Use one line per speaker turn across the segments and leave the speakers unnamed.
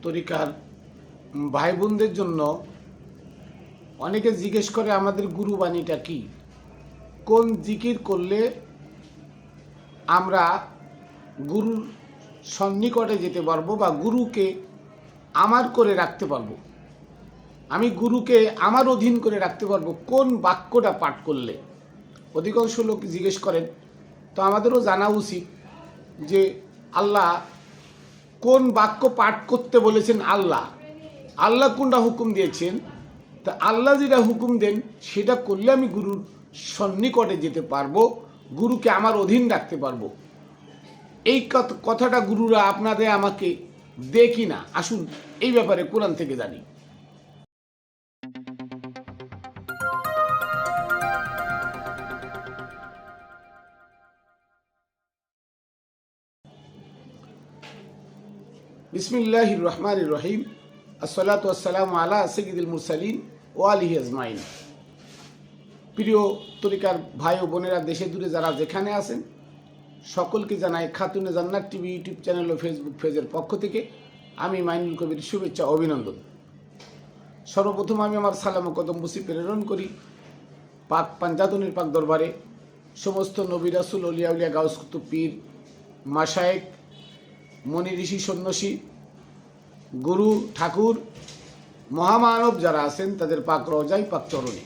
তরিকার ভাই বোনদের জন্য অনেকে জিজ্ঞেস করে আমাদের গুরুবাণীটা কি, কোন জিকির করলে আমরা গুরুর সন্নিকটে যেতে পারবো বা গুরুকে আমার করে রাখতে পারবো, আমি গুরুকে আমার অধীন করে রাখতে পারবো কোন বাক্যটা পাঠ করলে। অধিকাংশ লোক জিজ্ঞেস করেন। তো আমাদেরও জানা উচিত যে আল্লাহ কোন বাক্য পাঠ করতে বলেছেন। আল্লাহ কোনটা হুকুম দিয়েছেন, তা আল্লাহ যেটা হুকুম দেন সেটা করলে আমি গুরুর সন্নিকটে যেতে পারবো, গুরুকে আমার অধীন রাখতে পারবো। এই কথাটা গুরুরা আপনাদের আমাকে দেখি না। আসুন এই ব্যাপারে কোরআন থেকে জানি। বিসমিল্লাহির রহমানির রহিম। আসসালাতু ওয়াসসালামু আলা সাইয়্যিদিল মুরসালিন ওয়া আলিহি আজমাইন। প্রিয় তরিকার ভাই ও বোনেরা, দেশে দূরে যারা যেখানে আছেন, সকলকে জানাই খাতুনে জান্নাত টিভি ইউটিউব চ্যানেল ও ফেসবুক পেজের পক্ষ থেকে আমি মাইনুল কবির শুভেচ্ছা অভিনন্দন। সর্বপ্রথম আমি আমার সালাম ও কদম বুসি প্রেরণ করি পাক পাঞ্জাতনের পাক দরবারে সমস্ত নবী রাসূল আউলিয়া উলিয়া গাউস কুতুব পীর মাশায়েখ মনি ঋষি সন্ন্যাসী গুরু ঠাকুর মহামানব যারা আছেন তাদের পাক রওজায় পাক চরণে,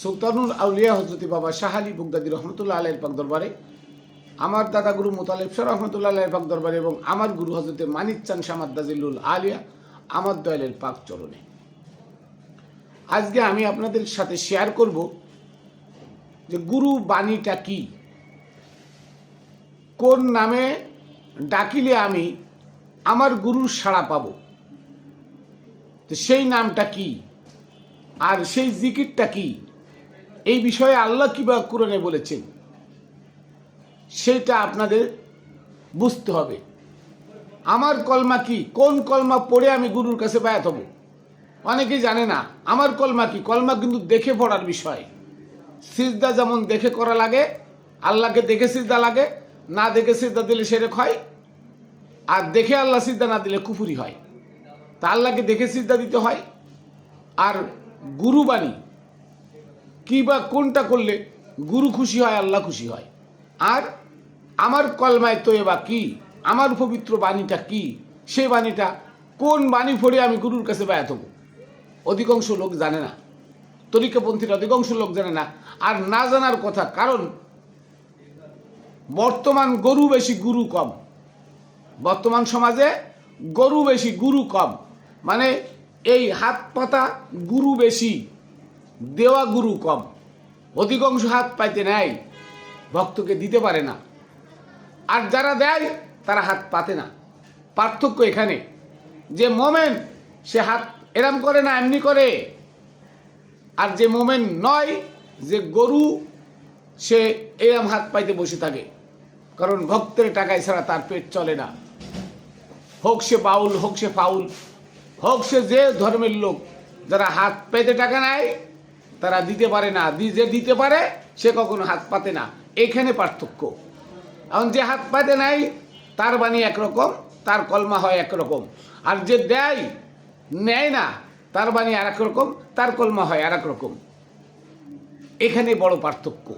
সুলতানুল আউলিয়া হযরত বাবা শাহ আলী বুগদাদি রহমতুল্লাহ আলাইহির পাক দরবারে, আমার দাদা গুরু মোতালেব শাহ রহমতুল্লাহ আলাইহির পাক দরবারে এবং আমার গুরু হযরত মানিক চাঁদ শাহ মাদ্দাজিলুল আলিয়া আমার দয়ালের পাক চরণে। আজকে আমি আপনাদের সাথে শেয়ার করব যে গুরু বাণীটা কি, কোন নামে ডাকিলে আমি আমার গুরুর সাড়া পাব, তো সেই নামটা কি আর সেই জিকিরটা কি, এই বিষয়ে আল্লাহ কিবা কোরআনে বলেছেন সেটা আপনাদের বুঝতে হবে। আমার কলমা কি, কোন কলমা পড়ে আমি গুরুর কাছে বায়াত হব। অনেকেই জানে না আমার কলমা কি। কলমা কিন্তু দেখে পড়ার বিষয়। সিজদা যেমন দেখে করা লাগে, আল্লাহকে দেখে সিজদা লাগে, না দেখে সিজদা দিলে শিরক হয়, আর দেখে আল্লাহ সিজদা না দিলে কুফরি হয়। তা আল্লাহকে দেখে সিজদা দিতে হয়। আর গুরুবাণী কি বা কোনটা করলে গুরু খুশি হয়, আল্লাহ খুশি হয়। আর আমার কলমায় তৈবা কি, আমার পবিত্র বাণীটা কি, সেই বাণীটা কোন বাণী পড়ে আমি গুরুর কাছে বায়াত হব, অধিকাংশ লোক জানে না। তরিকাপন্থীর অধিকাংশ লোক জানে না। আর না জানার কথা, কারণ বর্তমান গরু বেশি গুরু কম। বর্তমান সমাজে গরু বেশি গুরু কম, মানে এই হাত পাতা গুরু বেশি, দেওয়া গুরু কম। অধিকাংশ হাত পাইতে নেয়, ভক্তকে দিতে পারে না। আর যারা দেয় তারা হাত পাতে না। পার্থক্য এখানে যে মোমেন সে হাত এরাম করে না, এমনি করে। আর যে মোমেন নয়, যে গরু, সে এরম হাত পাইতে বসে থাকে। কারণ ভক্তের টাকায় ছাড়া তার পেট চলে না। হোক সে বাউল, হোক সে ফাউল, হোক সে যে ধর্মের লোক, যারা হাত পেতে টাকা নেয় তারা দিতে পারে না। যে দিতে পারে সে কখনো হাত পাতে না। এখানে পার্থক্য। এখন যে হাত পাতে নেয় তার বাণী একরকম, তার কলমা হয় একরকম। আর যে দেয়, নেয় না, তার বাণী আর এক রকম, তার কলমা হয় আর এক রকম। এখানে বড় পার্থক্য।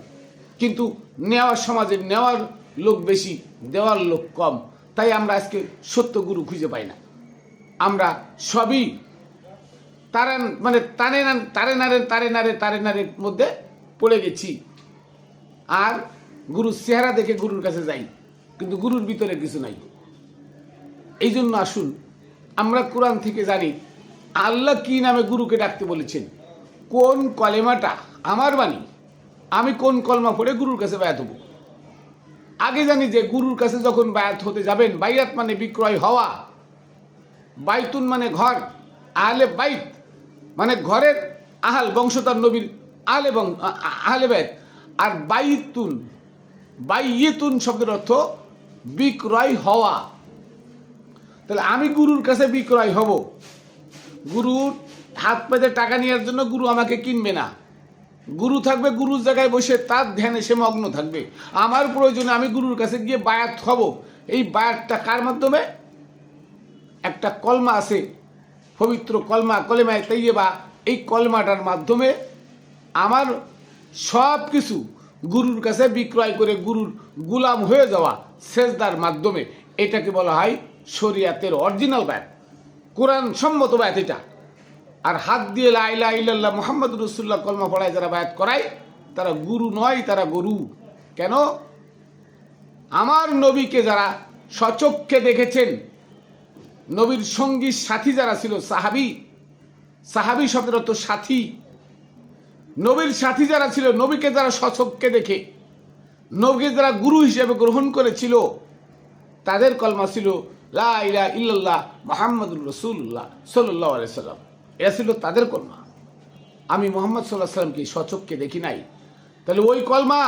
কিন্তু নেওয়ার সমাজে নেওয়ার লোক বেশি, দেওয়ার লোক কম। তাই আমরা আজকে সত্য গুরু খুঁজে পাই না। আমরা সবই তারে নারের মধ্যে পড়ে গেছি। আর গুরুর চেহারা দেখে গুরুর কাছে যাই, কিন্তু গুরুর ভিতরে কিছু নাই। এই জন্য আসুন আমরা কোরআন থেকে জানি আল্লাহ কি নামে গুরুকে ডাকতে বলেছেন, কোন কলেমাটা আমার বাণী, আমি কোন কলমা পড়ে গুরুর কাছে বায়াত হব। আগে জানি যে গুরুর কাছে যখন বায়াত হতে যাবেন, বাইয়াত মানে বিক্রয় হওয়া, বাইতুন মানে ঘর, আহলে বাইত মানে ঘরের আহাল, বংশধর নবীর আহলে বাইত। আর বাইতুন শব্দের অর্থ বিক্রয় হওয়া। তাহলে আমি গুরুর কাছে বিক্রয় হব। গুরুর হাত পেতে টাকা নেওয়ার জন্য গুরু আমাকে কিনবে না। গুরু থাকবে গুরুর জায়গায় বসে, তার ধ্যানে সে মগ্ন থাকবে। আমার প্রয়োজনে আমি গুরুর কাছে গিয়ে বায়াত হব। এই বায়াতটা কার মাধ্যমে? একটা কলমা আছে, পবিত্র কলমা, কলেমায়ে তাইয়্যিবা। এই কলমাটার মাধ্যমে আমার সব কিছু গুরুর কাছে বিক্রয় করে গুরুর গুলাম হয়ে যাওয়া সেজদার মাধ্যমে, এটাকে বলা হয় শরিয়াতের অরিজিনাল বায়াত, কোরআন সম্মত বায়াত এটা। আর হাত দিয়ে লা ইলাহা ইল্লাল্লাহ মুহাম্মাদুর রাসূলুল্লাহ কলমা পড়ায় যারা বায়াত করায়, তারা গুরু নয়, তারা গরু। কেন? আমার নবীকে যারা সচক্ষে দেখেছেন, নবীর সঙ্গী সাথী যারা ছিল, সাহাবী শব্দের অর্থ সাথী, নবীর সাথী যারা ছিল, নবীকে যারা সচক্ষে দেখে নবীকে যারা গুরু হিসেবে গ্রহণ করেছিল, তাদের কলমা ছিল লা ইলাহা ইল্লাল্লাহ মুহাম্মাদুর রাসূলুল্লাহ সাল্লাল্লাহু আলাইহি সাল্লাম। এটা ছিল তাদের কলমা। আমি মুহাম্মদ সাল্লাল্লাহু আলাইহি সাল্লামকে সচক্ষে দেখি নাই, তাহলে ওই কলমা,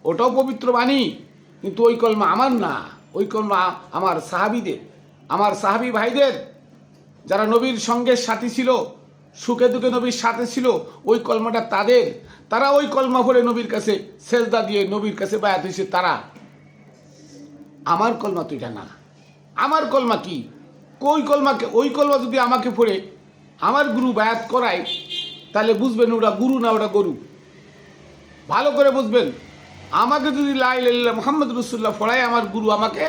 ওটাও পবিত্র বাণী, কিন্তু ওই কলমা আমার না, ওই কলমা আমার সাহাবীদের, আমার সাহাবী ভাইদের, যারা নবীর সঙ্গে সাথী ছিল, সুখে দুঃখে নবীর সাথে ছিল, ওই কলমাটা তাদের। তারা ওই কলমা পড়ে নবীর কাছে সেজদা দিয়ে নবীর কাছে বায়াত হয়েছে তারা। আমার কলমা তো এটা না। আমার কলমা কি? ওই কলমাকে, ওই কলমা যদি আমাকে পড়ে আমার গুরু বায়াত করায়, তাহলে বুঝবেন ওটা গুরু না, ওটা গরু। ভালো করে বুঝবেন। আমাকে যদি লা ইলাহা ইল্লাল্লাহ মুহাম্মাদুর রাসূলুল্লাহ পড়ায়, আমার গুরু আমাকে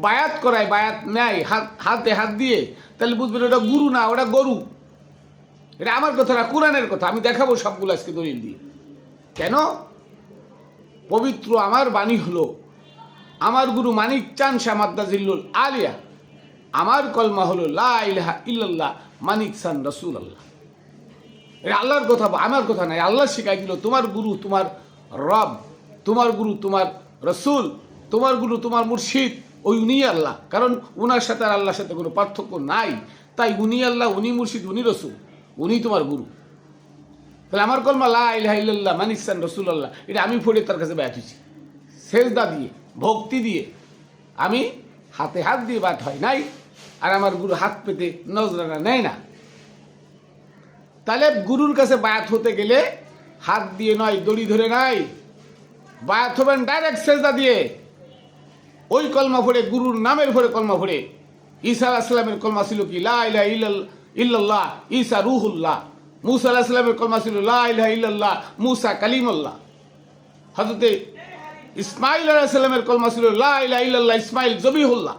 বায়াত করায়, বায়াত নেয় হাতে হাত দিয়ে, তাহলে বুঝবেন ওটা গুরু না, ওটা গরু। এটা আমার কথা না, কোরআনের কথা। আমি দেখাবো সবগুলো আজকে দলিল দিয়ে। কেন? পবিত্র আমার বাণী হলো, আমার গুরু মানিক চান শাহ মাদ্দাজিল্লুল আলিয়া, আমার কলমা হলো লা ইলাহা ইল্লাল্লাহ মানিক চান রাসূলুল্লাহ। এটা আল্লাহর কথা, আমার কথা নাই। আল্লাহ শিখাই দিল, তোমার গুরু তোমার রব, তোমার গুরু তোমার রসুল, তোমার গুরু তোমার মুর্শিদ, ওই উনি আল্লাহ। কারণ উনার সাথে আর আল্লাহর সাথে কোনো পার্থক্য নাই। তাই উনি আল্লাহ, উনি মুর্শিদ, উনি রসুল, উনি তোমার গুরু। তাহলে আমার কলমা লা ইলাহা ইল্লাল্লাহ মানিক চান রাসূলুল্লাহ, এটা আমি পড়ে তার কাছে বায়াত হয়েছি সেজদা দিয়ে, ভক্তি দিয়ে। আমি হাতে হাত দিয়ে বায়াত হয় নাই, আর আমার গুরু হাত পেতে নজরানা নেয় না। তাহলে গুরুর কাছে বায়াত হতে গেলে হাত দিয়ে নয়, দড়ি ধরে নয়, বায়াত হবেন ডাইরেক্ট সেজদা দিয়ে। ওই কলমা পড়ে, গুরুর নামের পরে কলমা পড়ে। ঈসা আলাইহিস সালামের কলমা ছিল কি? লা ইলাহা ইল্লাল্লাহ ঈসা রূহুল্লাহ। মুসা আলাইহিস সালামের কলমা ছিল লা ইলাহা ইল্লাল্লাহ মুসা কালিমুল্লাহ। হযরতে ইসমাঈল আলাইহিস সালামের কলমা ছিল লা ইলাহা ইল্লাল্লাহ ইসমাঈল জবিহুল্লাহ।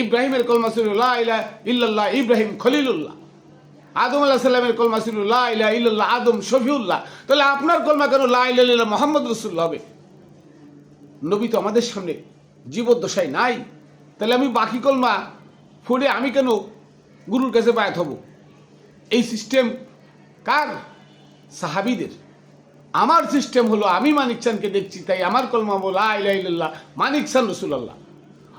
ইব্রাহিমের কলমা ছিল লা ইলাহা ইল্লাল্লাহ ইব্রাহিম খলিলুল্লাহ। আদম আলাইহিস সালামের কলমা ছিল লা ইলাহা ইল্লাল্লাহ আদম শফিউল্লাহ। তাহলে আপনার কলমা কেন লা ইলাহা ইল্লাল্লাহ মুহাম্মদ রাসূলুল্লাহ হবে? নবী তো আমাদের সামনে জীবদ্দশায় নাই। তাহলে আমি বাকি কলমা পড়ে আমি কেন গুরুর কাছে বায়াত হব? এই সিস্টেম কার? সাহাবীদের। আমার সিস্টেম হলো, আমি মানিক চানকে দেখছি, তাই আমার কলমা হলো লা ইলাহা ইল্লাল্লাহ মানিক চান রাসূলুল্লাহ।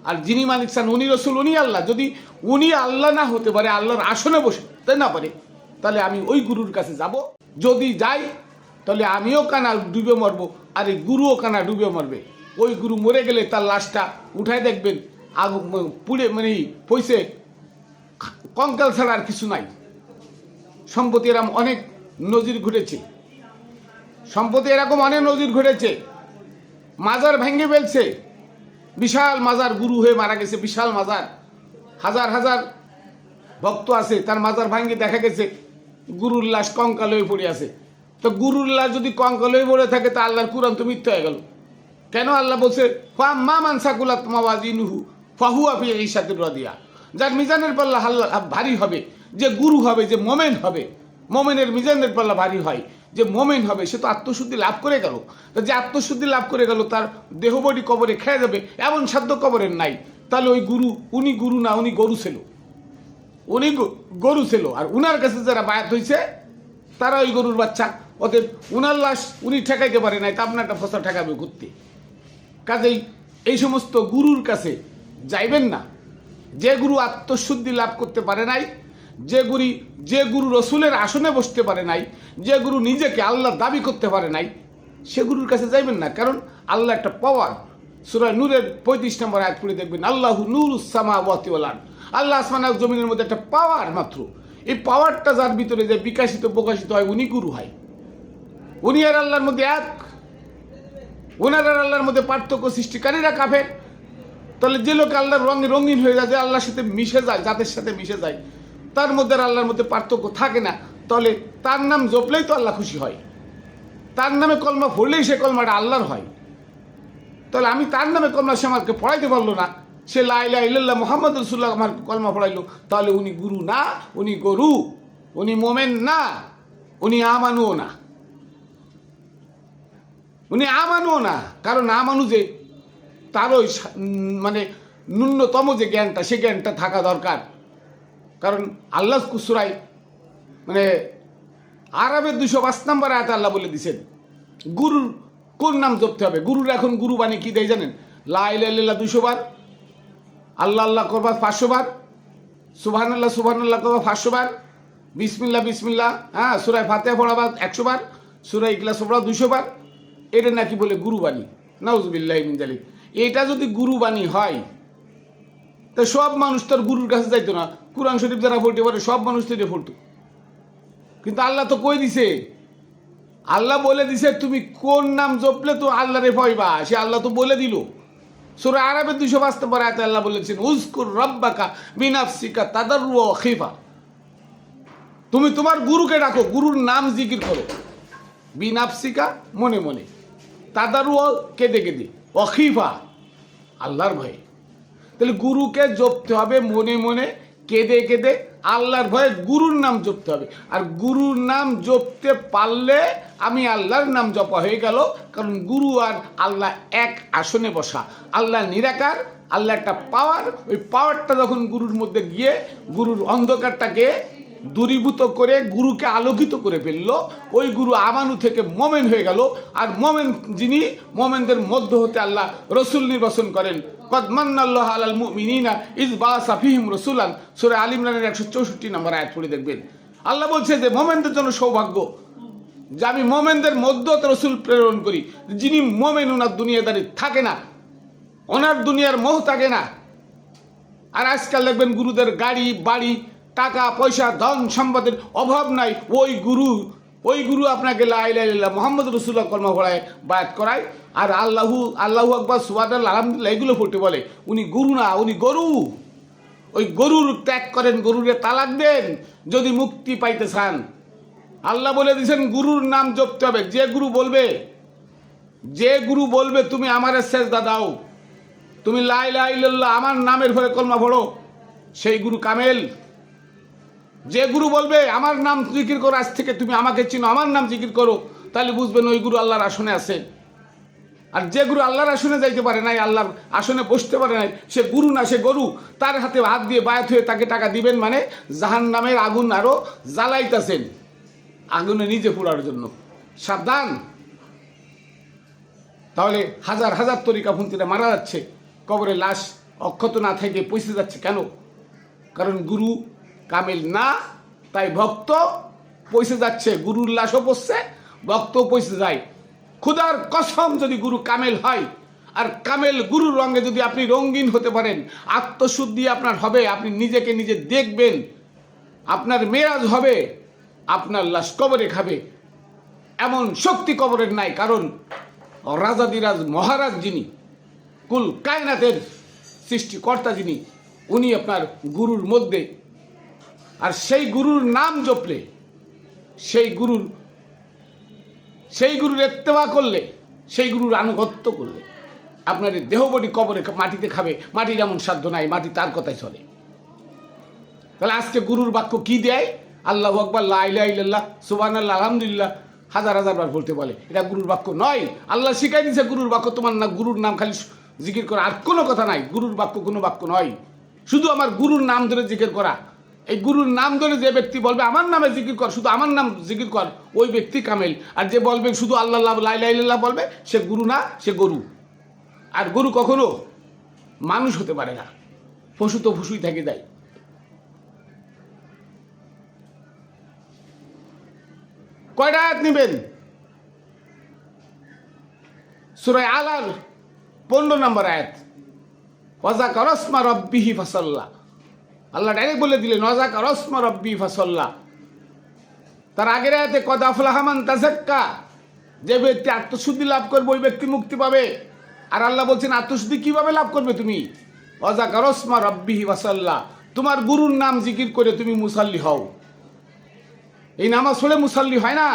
আর যিনি মানিক চান, উনি রসুল, উনি আল্লাহ। যদি উনি আল্লাহ না হতে পারে, আল্লাহর আসনে বসতে না পারে, তাহলে আমি ওই গুরুর কাছে যাব। যদি যাই, তাহলে আমিও কানা ডুবে মরবো, আর এই গুরুও কানা ডুবে মরবে। ওই গুরু মরে গেলে তার লাশটা উঠায় দেখবেন পুড়ে, মানে পয়সে কঙ্কাল ছাড়া আর কিছু নাই। সম্পত্তি এরকম অনেক নজির ঘটেছে, সম্পত্তি এরকম অনেক নজির ঘটেছে। মাজার ভেঙে ফেলছে, বিশাল মাজার, গুরু হয়ে মারা গেছে, বিশাল মাজার, হাজার হাজার ভক্ত আছে, তার মাজার ভাঙে দেখা গেছে গুরুর লাশ কঙ্কাল হয়ে পড়ে আছে। তো গুরুর লাশ যদি কঙ্কাল হয়ে পড়ে থাকে, তা আল্লাহর কুরআন তো মিথ্যা হয়ে গেল। কেন? আল্লাহ বলছে ফাম্মা মান সাকুলাত মাওয়াজিনুহু ফাহুয়া ফি ঈশাতির রাদিয়া। যার মিজানের পাল্লা ভারী হবে, যে গুরু হবে, যে মোমেন হবে, মোমেনের মিজানের পাল্লা ভারী হয়, যে মোমেন হবে, সে তো আত্মশুদ্ধি লাভ করে গেল। তো যে আত্মশুদ্ধি লাভ করে গেল, তার দেহবডি কবরে খেয়ে যাবে, এমন সাধ্য কবরের নাই। তাহলে ওই গুরু, উনি গুরু না, উনি গরু ছিল, উনি গরু ছিল। আর উনার কাছে যারা বায়াত হয়েছে, তারা ওই গরুর বাচ্চা। অতএব উনার লাশ উনি ঠেকাইতে পারে নাই, তা আপনারটা ফসা ঠেকাবে ঘুরতে। কাজেই এই সমস্ত গুরুর কাছে যাইবেন না। যে গুরু আত্মশুদ্ধি লাভ করতে পারে নাই, যে গুরু রসুলের আসনে বসতে পারে নাই, যে গুরু নিজেকে আল্লাহ দাবি করতে পারে নাই, সে গুরুর কাছে যাইবেন না। কারণ আল্লাহ একটা পাওয়ার। সূরা নূরের 35 নম্বর আয়াত পড়ে দেখবেন, আল্লাহু নূরুস সামাওয়াতি ওয়াল আরদ। আল্লাহ আসমান আর জমিনের মধ্যে একটা পাওয়ার মাত্র। এই পাওয়ারটা যার ভিতরে যে বিকাশিত প্রকাশিত হয়, উনি গুরু হয়। উনি আর আল্লাহর মধ্যে এক। ওনার আর আল্লাহর মধ্যে পার্থক্য সৃষ্টিকারীরা কাফের। তাহলে যে লোক আল্লাহর রঙে রঙিন হয়ে যায়, যে আল্লাহর সাথে মিশে যায়, জাতের সাথে মিশে যায়, তার মধ্যে আর আল্লাহর মধ্যে পার্থক্য থাকে না, তাহলে তার নাম জপলেই তো আল্লাহ খুশি হয়। তার নামে কলমা পড়লেই সে কলমাটা আল্লাহর হয়। তাহলে আমি তার নামে কলমা, সে আমাকে পড়াইতে পারলো না, সে লা ইলাহা ইল্লাল্লাহ মুহাম্মদ রাসূলুল্লাহ আমার কলমা পড়াইলো, তাহলে উনি গুরু না, উনি গরু, উনি মোমেন না, উনি আমানুও না, উনি আমানুও না। কারণ আমানু যে তার ওই মানে ন্যূনতম যে জ্ঞানটা, সে জ্ঞানটা থাকা দরকার। কারণ আল্লাহ কুসুরাই মানে আরবের 205 নম্বর আয়াতে আল্লাহ বলে দিছেন গুরুর কোন নাম জপতে হবে। গুরুর এখন গুরু বাণী কি দেয় জানেন? লা ইলাহা ইল্লাল্লাহ 200 বার, আল্লাহ আল্লাহ করবা 500 বার, সুবহানাল্লাহ সুবহানাল্লাহ করবা 500 বার, বিসমিল্লাহ বিসমিল্লাহ, হ্যাঁ, সূরা ফাতিহা পড়াবা 100 বার, সূরা ইখলাস পড়া 200 বার। এটা নাকি বলে গুরু বাণী। নাউজুবিল্লাহি মিন যালিক। এটা যদি গুরু বাণী হয়, তো সব মানুষ তোর গুরুর কাছে যাইতো না। কুরআন শরীফ যারা পড়তে পারে সব মানুষ তো এটা পড়তো। কিন্তু আল্লাহ তো কই দিছে, আল্লাহ বলে দিছে তুমি কোন নাম জপলে তো আল্লাহরে পাইবা, সে আল্লাহ তো বলে দিল। সূরা আরাফের 205 নম্বর আয়াতে আল্লাহ বলেছেন উযকুর রাব্বাকা বিনাফসিকা তাদাররু ওয়া খিফা। তুমি তোমার গুরুকে ডাকো, গুরুর নাম জিকির করো, বিনাফসিকা মনে মনে, তাদাররু কেঁদে কেঁদে, ওয়া খিফা আল্লাহর ভয়ে। তাহলে গুরুকে জপতে হবে মনে মনে, কেঁদে কেঁদে, আল্লাহর ভয়ে গুরুর নাম জপতে হবে। আর গুরুর নাম জপতে পারলে আমি আল্লাহর নাম জপা হয়ে গেল। কারণ গুরু আর আল্লাহ এক আসনে বসা, আল্লাহ নিরাকার, আল্লাহ একটা পাওয়ার। ওই পাওয়ারটা যখন গুরুর মধ্যে গিয়ে গুরুর অন্ধকারটাকে দূরীভূত করে গুরুকে আলোকিত করে ফেললো, ওই গুরু আমানু থেকে মোমেন হয়ে গেল। আর মোমেন যিনি, মোমেনদের মধ্য হতে আল্লাহ রসুল নির্বাচন করেন। কদ মান্নাল্লাহু আলাল মুমিনিনা ইয বাআসা ফীহিম রাসূলান, সূরা আল ইমরানের 164 নম্বর আয়াত পড়ে দেখবেন। আল্লাহ বলছে যে মোমেনদের জন্য সৌভাগ্য যে আমি মোমেনদের মধ্য হতে রসুল প্রেরণ করি। যিনি মোমেন, ওনার দুনিয়াদারি থাকে না, ওনার দুনিয়ার মোহ থাকে না। আর আজকাল দেখবেন গুরুদের গাড়ি বাড়ি, টাকা পয়সা, ধন সম্পদের অভাব নাই। ওই গুরু আপনাকে লা ইলাহা ইল্লাল্লাহ মুহাম্মদ রাসূলুল্লাহ কলমা পড়ায়, বায়াত করায়। আর আল্লাহু আকবার সুবহানাল্লাহ আলহামদুলিল্লাহ এগুলো পড়তে বলে। উনি গুরু না, উনি গরু। ওই গরুর ত্যাগ করেন, গরুরে তালাক দেন যদি মুক্তি পাইতে চান। আল্লাহ বলে দিয়েছেন গুরুর নাম জপতে হবে। যে গুরু বলবে তুমি আমারে সেজদা দাও, তুমি লা ইলাহা ইল্লাল্লাহ আমার নামের ভরে কলমা পড়ো, সেই গুরু কামেল। যে গুরু বলবে আমার নাম জিকির করো, আজ থেকে তুমি আমাকে চিনো, আমার নাম জিকির করো, তাহলে বুঝবেন ওই গুরু আল্লাহর আসনে আছে। আর যে গুরু আল্লাহর আসনে যাইতে পারে নাই, আল্লাহর আসনে বসতে পারে নাই, সে গুরু না, সে গরু। তার হাতে হাত দিয়ে বায়াত হয়ে তাকে টাকা দিবেন মানে জাহান্নামের আগুন আরো জ্বালাইতেছেন, আগুনে নিজে পোড়ার জন্য। সাবধান। তাহলে হাজার হাজার তরিকাপন্থীরা মারা যাচ্ছে, কবরে লাশ অক্ষত না থেকে পৌঁছে যাচ্ছে। কেন? কারণ গুরু কামেল না, তাই ভক্ত পৌঁছে যাচ্ছে। গুরুর লাশও পড়ছে, ভক্তও পৌঁছে যায়। খুদার কসম, যদি গুরু কামেল হয়, আর কামেল গুরুর রঙে যদি আপনি রঙিন হতে পারেন, আত্মশুদ্ধি আপনার হবে, আপনি নিজেকে নিজে দেখবেন, আপনার মেরাজ হবে, আপনার লাশ কবরে খাবে। এমন শক্তি কবরের নাই। কারণ রাজাদিরাজ মহারাজ যিনি, কুল কায়নাতের সৃষ্টিকর্তা যিনি, উনি আপনার গুরুর মধ্যে। আর সেই গুরুর নাম জপলে, সেই গুরুর ইত্তেবা করলে, সেই গুরুর আনুগত্য করলে আপনার দেহবডি কবরে মাটিতে খাবে। মাটির এমন সাধ্য নাই, মাটি তার কথাই চলে। তাহলে আজকে গুরুর বাক্য কি দেয়? আল্লাহু আকবার, লা ইলাহা ইল্লাল্লাহ, সুবহানাল্লাহ, আলহামদুলিল্লাহ হাজার হাজার বার বলতে বলে। এটা গুরুর বাক্য নয়। আল্লাহ শিখাই দিয়েছে গুরুর বাক্য তোমার না, গুরুর নাম খালি জিকির করা, আর কোনো কথা নাই। গুরুর বাক্য কোনো বাক্য নয়, শুধু আমার গুরুর নাম ধরে জিকির করা। এই গুরুর নাম ধরে যে ব্যক্তি বলবে আমার নামে জিকির কর, শুধু আমার নাম জিকির কর, ওই ব্যক্তি কামেল। আর যে বলবে শুধু আল্লাহ লা ইলাহা ইল্লাল্লাহ বলবে, সে গুরু না, সে গরু। আর গরু কখনো মানুষ হতে পারে না, পশু তো পশুই থেকে যায়। কয়টা আয়াত নেবেন? সূরা আলার 15 নম্বর আয়াত, ওয়াযাকারা ইসমা রাব্বিহি ফাসাল্লা। আল্লাহ ডাইরেক্ট বলে দিলেন ওয়াযাকারা ইসমা রাব্বিহি ফাসাল্লা। তার আগের আয়াতে কদ আফলাহা মান তাযাক্কা, যে ব্যক্তি আত্মশুদ্ধি লাভ করবে ওই ব্যক্তি মুক্তি পাবে। আর আল্লাহ বলছেন আত্মশুদ্ধি কিভাবে লাভ করবে তুমি? ওয়াজাকার ইসমা রাব্বিহি ওয়াসাল্লা, তোমার গুরুর নাম জিকির করে তুমি মুসাল্লি হও। এই নামাজ পড়ে মুসাল্লি হয় না,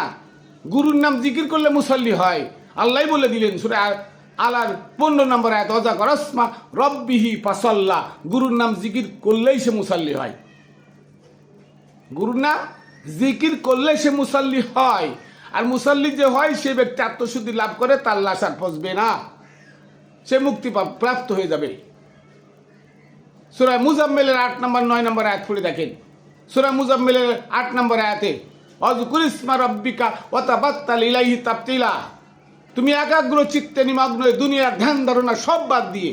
গুরুর নাম জিকির করলে মুসাল্লি হয়। আল্লাহ বলে দিলেন সূরা আলার 15 নম্বর আয়াত, ওয়াজাকার ইসমা রাব্বিহি ফাসাল্লা, গুরুর নাম জিকির করলেই সে মুসাল্লি হয়। গুরুর নাম জিকির করলে সে মুসাল্লি হয়। আর মুসাল্লি যে হয় সে ব্যক্তি আত্মশুদ্ধি লাভ করে, তার লাশ আর পচবে না, সে মুক্তি প্রাপ্ত হয়ে যাবে। সূরা মুজাম্মিলের 8 নম্বর 9 নম্বর আয়াত পড়ে দেখেন। সূরা মুজাম্মিলের 8 নম্বর আয়াতে, ওয়াজকুর ইসমা রাব্বিকা ওয়া তাবাত্তাল ইলাইহি তাবতিলা, তুমি একাগ্র চিত্তে নিমগ্ন হয়ে দুনিয়ার ধ্যান ধারণা সব বাদ দিয়ে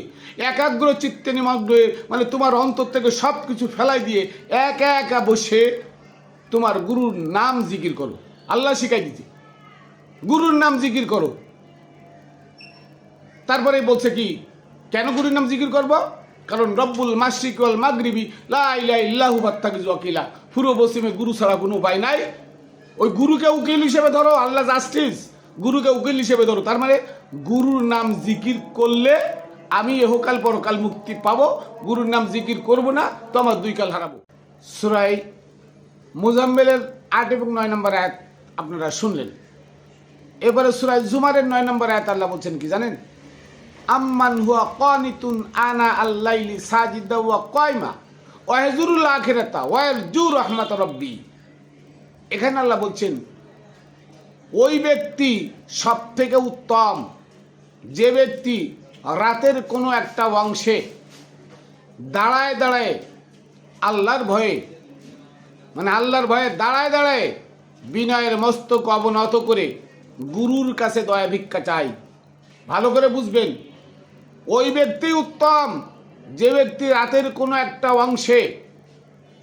একাগ্র চিত্তে নিমগ্ন হয়ে, মানে তোমার অন্তর থেকে সব কিছু ফেলাই দিয়ে একা একা বসে তোমার গুরুর নাম জিকির করো। আল্লাহ শিখাই দিতে গুরুর নাম জিকির করো। তারপরে বলছে কি, কেন গুরুর নাম জিকির করব? কারণ রব্বুল মাশরিক ওয়াল মাগরিবি লা ইলাহা ইল্লাহু ফাত্তাখিযু ওয়াকিলা, পূর্ব পশ্চিমে গুরু ছাড়া কোনো উপায় নাই। ওই গুরুকে উকিল হিসেবে ধরো, আল্লাহ জাস্টিস, গুরুকে উকিল হিসেবে ধরো। তার মানে গুরুর নাম জিকির করলে আমি এহকাল পরকাল মুক্তি পাবো, গুরুর নাম জিকির করব না তো আমার 2 কাল হারাবো। সূরা মুজাম্মিলের 8 এবং 9 নম্বর আয়াত আপনারা শুনলেন। এবারে সূরা জুমারের 9 নম্বর আয়াত আল্লাহ বলছেন কি জানেন? আম্মান হুয়া কানিতুন আনা আল-লাইলি সাজিদা ওয়া কায়মা ওয়া ইয়াজুরুল আখিরাতা ওয়া ইয়ারজু রাহমাত রাব্বি। এখানে আল্লাহ বলছেন ওই ব্যক্তি সব থেকে উত্তম যে ব্যক্তি রাতের কোনো একটা অংশে দাঁড়ায় দাঁড়ায় আল্লাহর ভয়ে, মানে আল্লাহর ভয়ে দাঁড়ায় দাঁড়ায় বিনয়ের মস্তক অবনত করে গুরুর কাছে দয়া ভিক্ষা চাই। ভালো করে বুঝবেন, ওই ব্যক্তি উত্তম যে ব্যক্তি রাতের কোনো একটা অংশে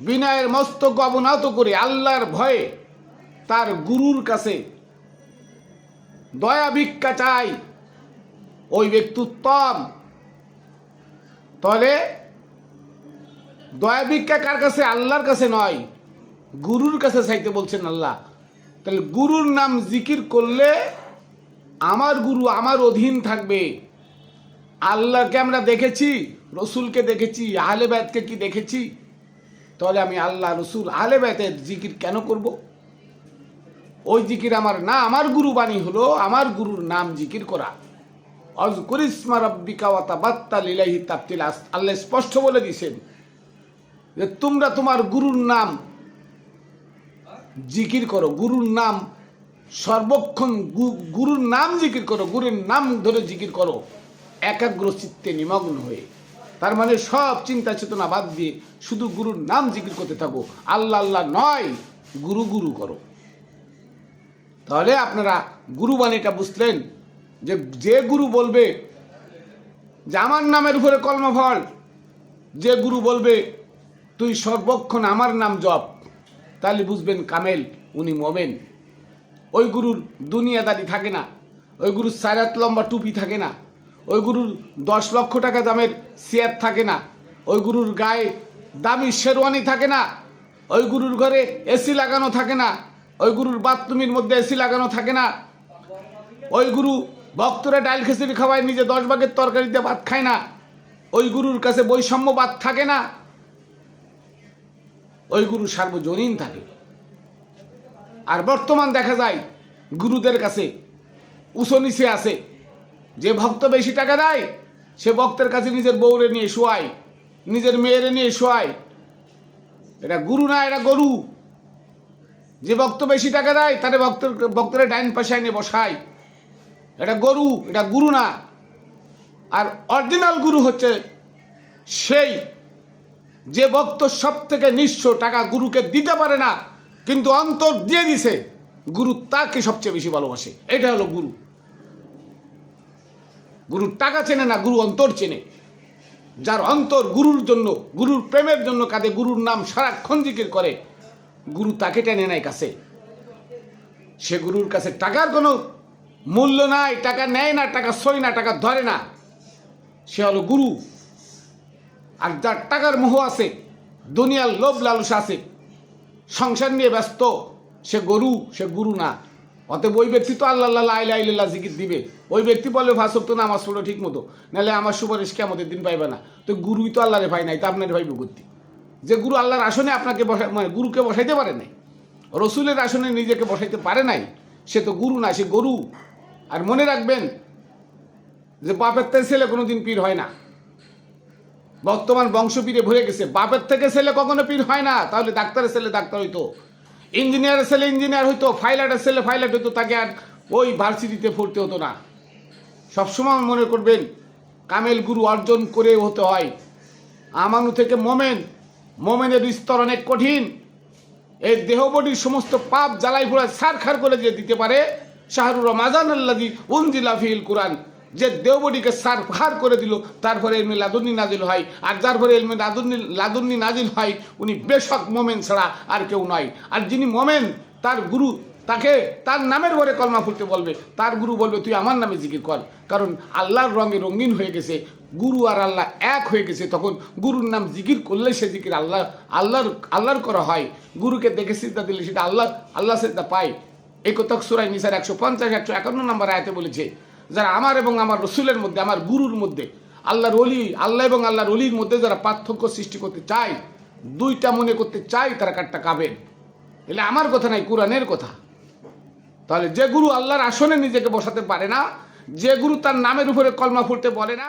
বিনয়ের মস্তক অবনত করে আল্লাহর ভয়ে তার গুরুর কাছে দয়া ভিক্ষা চাই, ওই ব্যক্তি উত্তম। তাহলে দয়া ভিক্ষা কার কাছে? আল্লাহর কাছে নয়, গুরুর কাছে চাইতে বলছেন আল্লাহ। তাহলে গুরুর নাম জিকির করলে আমার গুরু আমার অধীন থাকবে। আল্লাহকে আমরা দেখেছি, রসুলকে দেখেছি, আহলে বাইতকে কি দেখেছি? তাহলে আমি আল্লাহ, রসুল, আহলে বাইতের জিকির কেন করব? ওই জিকির আমার না, আমার গুরু বাণী হলো আমার গুরুর নাম জিকির করা। ওয়াজকুর ইসমা রাব্বিকা ওয়া তাবাত্তাল ইলাইহি তাবতিলা। আল্লাহ স্পষ্ট বলে দিয়েছেন যে তোমরা তোমার গুরুর নাম জিকির করো, গুরুর নাম সর্বক্ষণ গুরুর নাম জিকির করো, গুরুর নাম ধরে জিকির করো একাগ্র চিত্তে নিমগ্ন হয়ে। তার মানে সব চিন্তা চেতনা বাদ দিয়ে শুধু গুরুর নাম জিকির করতে থাকো, আল্লাহ আল্লাহ নয়, গুরু গুরু করো। তাহলে আপনারা গুরু বাণীটা বুঝলেন যে যে গুরু বলবে যে আমার নামের উপরে কলমা ফল, যে গুরু বলবে তুই সর্বক্ষণ আমার নাম জপ, তাহলে বুঝবেন কামেল, উনি মোমেন। ওই গুরুর দুনিয়াদারি থাকে না, ওই গুরুর 4 হাত লম্বা টুপি থাকে না, ওই গুরুর 10 লক্ষ টাকা দামের চেয়ার থাকে না, ওই গুরুর গায়ে দামি শেরওয়ানি থাকে না, ওই গুরুর ঘরে এসি লাগানো থাকে না, ওই গুরুর বাথরুমের মধ্যে এসি লাগানো থাকে না, ওই গুরু ভক্তরা ডাল খিচুড়ি খাওয়ায়, নিজে 10 ভাগের তরকারিতে ভাত খায় না, ওই গুরুর কাছে বৈষম্যবাদ থাকে না, ওই গুরু সার্বজনীন থাকে। আর বর্তমান দেখা যায় গুরুদের কাছে উঁচু নিচে আছে। যে ভক্ত বেশি টাকা দেয় সে ভক্তের কাছে নিজের বউরে নিয়ে শোয়ায়, নিজের মেয়েরে নিয়ে শোয়ায়। এটা গুরু না, এটা গরু। যে ভক্ত বেশি টাকা দেয় তারে ভক্তের ডাইন পাশে এনে বসায়, এটা গরু, এটা গুরু না। আর অরিজিনাল গুরু হচ্ছে সেই যে ভক্ত সব থেকে নিঃস্ব, টাকা গুরুকে দিতে পারে না কিন্তু অন্তর দিয়ে দিছে, গুরু তাকে সবচেয়ে বেশি ভালোবাসে। এটা হলো গুরু। গুরুর টাকা চেনে না, গুরু অন্তর চেনে। যার অন্তর গুরুর জন্য, গুরুর প্রেমের জন্য কাঁদে, গুরুর নাম সারাক্ষণ জিকির করে, গুরু তাকে টেনে নেয় কাছে। সে গুরুর কাছে টাকার কোনো মূল্য নাই, টাকা নেয় না, টাকা সই না, টাকা ধরে না, সে হলো গুরু। আর যার টাকার মোহ আছে, দুনিয়ার লোভ লালসা আছে, সংসার নিয়ে ব্যস্ত, সে গরু, সে গুরু না। অতএব ওই ব্যক্তি তো আল্লাহ আল্লাহ লা ইলাহা ইল্লাল্লাহ জিকির দিবে, ওই ব্যক্তি বলবে 5 ওয়াক্ত নামাজ পড়ো ঠিক মতো, নাহলে আমার সুপারিশ কিয়ামতের দিন পাইবে না। তো গুরুই তো আল্লাহরে পাই নাই, তা আপনার ভাইব করতে যে গুরু আল্লাহর আসনে আপনাকে মানে গুরুকে বসাইতে পারে নাই, রসুলের আসনে নিজেকে বসাইতে পারে নাই, সে তো গুরু না, সে গরু। আর মনে রাখবেন যে বাপের থেকে ছেলে কোনোদিন পীর হয় না। বর্তমান বংশ পীরে ভরে গেছে, বাপের থেকে ছেলে কখনো পীর হয় না। তাহলে ডাক্তারের ছেলে ডাক্তার হইতো, ইঞ্জিনিয়ারের ছেলে ইঞ্জিনিয়ার হইতো, পাইলটের ছেলে পাইলট হইতো, তাকে আর ওই ভার্সিটিতে পড়তে হতো না। সবসময় মনে করবেন কামেল গুরু অর্জন করে হতে হয়। আমানু থেকে মোমেন, মোমেনের স্তর অনেক কঠিন। এই দেহবডির সমস্ত পাপ জ্বালাই পোড়ায় ছারখার করে যে দিতে পারে শাহরুর রমাজান আল্লাযী উনজিলা ফিহিল কুরআন, যে দেহবডিকে ছারখার করে দিল, তারপরে ইলমে লাদুন্নি নাজিল হয়। আর যার পরে ইলমে লাদুন্নি নাজিল হয় উনি বেশক মোমেন ছাড়া আর কেউ নয়। আর যিনি মোমেন তার গুরু তাকে তার নামের পরে কলমা পড়তে বলবে, তার গুরু বলবে তুই আমার নামে জিকির কর, কারণ আল্লাহর রঙে রঙিন হয়ে গেছে, গুরু আর আল্লাহ এক হয়ে গেছে। তখন গুরুর নাম জিকির করলে সে জিকির আল্লাহর করা হয়। গুরুকে দেখে সিদ্ধা দিলে সেটা আল্লাহ সিদ্ধা পায়। এই কথা সূরা নিসার 150 151 নম্বর আয়াতে বলেছে, যারা আমার এবং আমার রসুলের মধ্যে, আমার গুরুর মধ্যে, আল্লাহর ওলি, আল্লাহ এবং আল্লাহর ওলির মধ্যে যারা পার্থক্য সৃষ্টি করতে চায়, দুইটা মনে করতে চায়, তারা কাটটা কাবেন। এলে আমার কথা নাই, কোরআনের কথা। তাহলে যে গুরু আল্লাহর আসনে নিজেকে বসাতে পারে না, যে গুরু তার নামের উপরে কলমা পড়তে বলে না,